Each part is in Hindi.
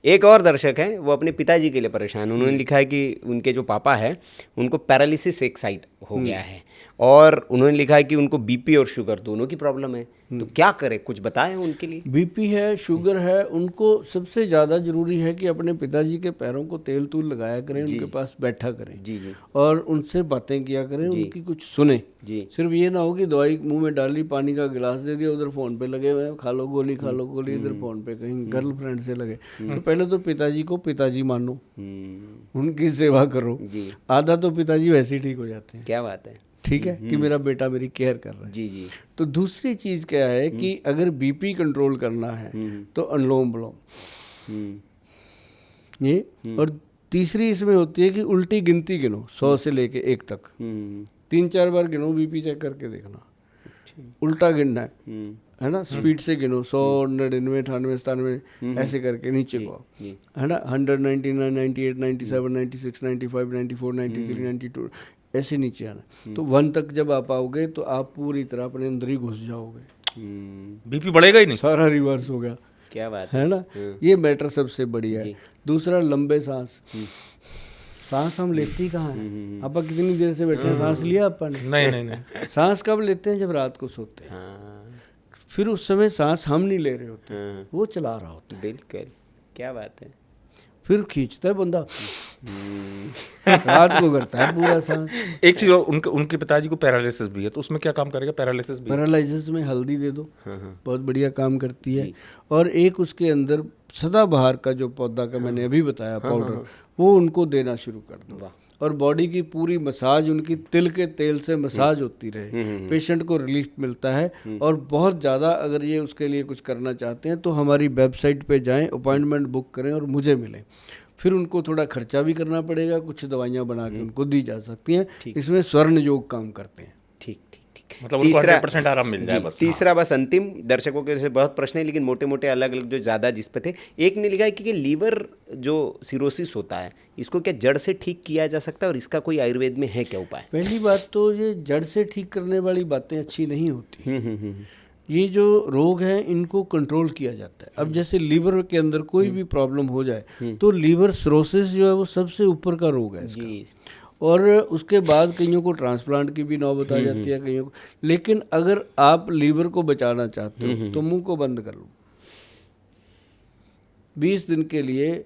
एक और दर्शक हैं, वो अपने पिताजी के लिए परेशान। उन्होंने लिखा है कि उनके जो पापा है उनको पैरालिसिस एक साइड हो गया है, और उन्होंने लिखा है कि उनको बीपी और शुगर दोनों की प्रॉब्लम है। तो क्या करें, कुछ बताएं उनके लिए। बीपी है, शुगर है, उनको सबसे ज़्यादा ज़रूरी है कि अपने पिताजी के पैरों को तेल तूल लगाया करें, उनके पास बैठा करें जी जी और उनसे बातें किया करें, उनकी कुछ सुने जी। सिर्फ ये ना हो कि दवाई मुंह में डाली, पानी का गिलास दे दिया, उधर फ़ोन पे लगे हुए हैं, खा लो गोली खा लो गोली, इधर फ़ोन पे कहीं गर्लफ्रेंड से लगे। तो पहले तो पिताजी को पिताजी मानो, उनकी सेवा करो। आधा तो पिताजी वैसे ही ठीक हो जाते हैं। क्या बात है, ठीक है कि मेरा बेटा मेरी केयर कर रहा है। जी जी। तो दूसरी चीज़ क्या है कि अगर बीपी कंट्रोल करना है तो अनुलोम विलोम ये, और तीसरी इसमें होती है कि उल्टी गिनती गिनो 100 से लेके 1 तक, 3-4 बार गिनो, बीपी चेक करके देखना। उल्टा गिनना है ना, स्पीड से गिनो 100, 99, 98, 97 ऐसे करके नीचे को, है ना, 100, 99, 98, 97, 96, 95, 94, 93, 92 ऐसे नीचे आना। तो 1 तक जब आप आओगे तो आप पूरी तरह अपने अंदर ही घुस जाओगे, बीपी बढ़ेगा ही नहीं, सारा रिवर्स हो गया। क्या बात है ना, ये मैटर सबसे बढ़िया है। दूसरा लंबे सांस। सांस हम लेते ही कहाँ हैं? आपा कितनी देर से बैठे हैं, सांस लिया आपा ने? नहीं। सांस कब लेते हैं? जब रात को सोते हैं। फिर उस समय सांस हम नहीं ले रहे होते, वो चला रहा होता है। बिल्कुल, क्या बात है। फिर खींचता है बंदा, रात को करता है पूरा सांस। एक चीज, उनके पिताजी को पैरालिसिस भी है, तो उसमें क्या काम करेगा? पैरालिसिस भी, पैरालिसिस में हल्दी दे दो, बहुत बढ़िया काम करती है। और एक उसके अंदर सदाबहार का जो पौधा का मैंने अभी बताया पाउडर, वो उनको देना शुरू कर दो। और बॉडी की पूरी मसाज, उनकी तिल के तेल से मसाज होती रहे, पेशेंट को रिलीफ मिलता है। और बहुत ज़्यादा अगर ये उसके लिए कुछ करना चाहते हैं तो हमारी वेबसाइट पे जाएं, अपॉइंटमेंट बुक करें और मुझे मिलें। फिर उनको थोड़ा खर्चा भी करना पड़ेगा, कुछ दवाइयाँ बना के उनको दी जा सकती हैं। इसमें स्वर्ण योग काम करते हैं। ठीक ठीक ठीक। मतलब उनको 100% आराम मिल जाए बस। तीसरा बस अंतिम, दर्शकों के से बहुत प्रश्न है लेकिन मोटे मोटे अलग अलग जो ज़्यादा जिस पे थे। एक ने लिखा है कि लीवर जो सिरोसिस होता है, इसको क्या जड़ से ठीक किया जा सकता है, और इसका कोई आयुर्वेद में है क्या उपाय? पहली बात तो ये जड़ से ठीक करने वाली बातें अच्छी नहीं होती। ये जो रोग हैं इनको कंट्रोल किया जाता है। अब जैसे लीवर के अंदर कोई भी प्रॉब्लम हो जाए तो लीवर सिरोसिस जो है वो सबसे ऊपर का रोग है इसका। और उसके बाद कईयों को ट्रांसप्लांट की भी नौबत आ जाती है कईयों को। लेकिन अगर आप लीवर को बचाना चाहते हो तो मुंह को बंद कर लो, 20 दिन के लिए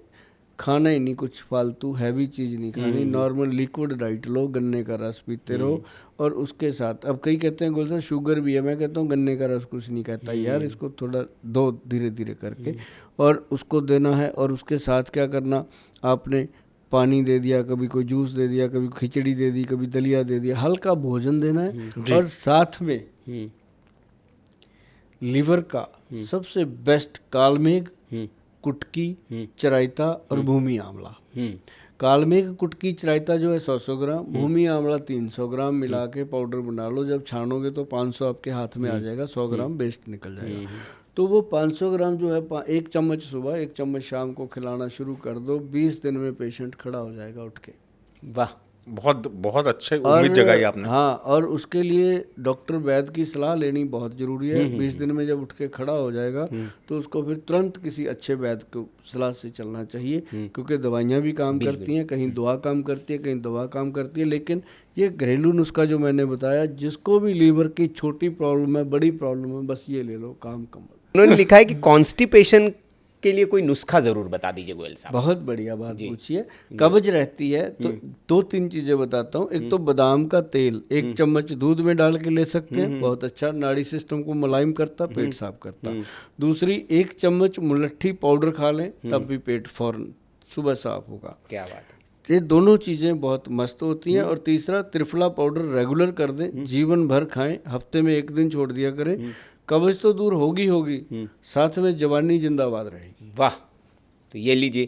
खाना ही नहीं, कुछ फालतू हैवी चीज़ नहीं खानी, नॉर्मल लिक्विड डाइट लो, गन्ने का रस पीते रहो। और उसके साथ अब कई कहते हैं गुलशन शुगर भी है, मैं कहता हूँ गन्ने का रस कुछ नहीं कहता यार, इसको थोड़ा दो धीरे धीरे करके, और उसको देना है। और उसके साथ क्या करना, आपने पानी दे दिया, कभी कोई जूस दे दिया, कभी खिचड़ी दे दी, कभी दलिया दे दिया, हल्का भोजन देना है। और साथ में लीवर का सबसे बेस्ट कालमेघ, कुटकी, चराइता और भूमि आंवला। कालमेघ, कुटकी, चराइता जो है 100 ग्राम, भूमि आंवला 300 ग्राम मिला के पाउडर बना लो। जब छानोगे तो 500 आपके हाथ में आ जाएगा, 100 ग्राम वेस्ट निकल जाएगा। तो वो 500 ग्राम जो है 1 चम्मच सुबह 1 चम्मच शाम को खिलाना शुरू कर दो। 20 दिन में पेशेंट खड़ा हो जाएगा उठ के। वाह, बहुत बहुत अच्छे उम्मीद जगाई आपने। हाँ, और उसके लिए डॉक्टर वैद्य की सलाह लेनी बहुत ज़रूरी है। 20 दिन में जब उठ के खड़ा हो जाएगा तो उसको फिर तुरंत किसी अच्छे वैद्य को सलाह से चलना चाहिए, क्योंकि दवाइयाँ भी काम करती हैं, कहीं दुआ काम करती है, कहीं दवा काम करती है। लेकिन ये घरेलू नुस्खा जो मैंने बताया, जिसको भी लीवर की छोटी प्रॉब्लम है, बड़ी प्रॉब्लम है, बस ये ले लो, काम कमल। उन्होंने लिखा है कि कॉन्स्टिपेशन के लिए कोई नुस्खा जरूर बता दीजिए गोयल साहब। बहुत बढ़िया बात पूछिए। कब्ज रहती है तो 2-3 चीज़ें बताता हूँ। एक तो बादाम का तेल 1 चम्मच दूध में डाल के ले सकते हैं, बहुत अच्छा, नाड़ी सिस्टम को मुलायम करता, पेट साफ करता। दूसरी, 1 चम्मच मुलट्ठी पाउडर खा लें, तब भी पेट फौरन सुबह साफ होगा। क्या बात है। ये दोनों चीज़ें बहुत मस्त होती हैं। और तीसरा, त्रिफला पाउडर रेगुलर कर दें, जीवन भर खाएं, हफ्ते में 1 दिन छोड़ दिया करें। कब्ज तो दूर होगी, साथ में जवानी जिंदाबाद रहेगी। वाह, तो ये लीजिए,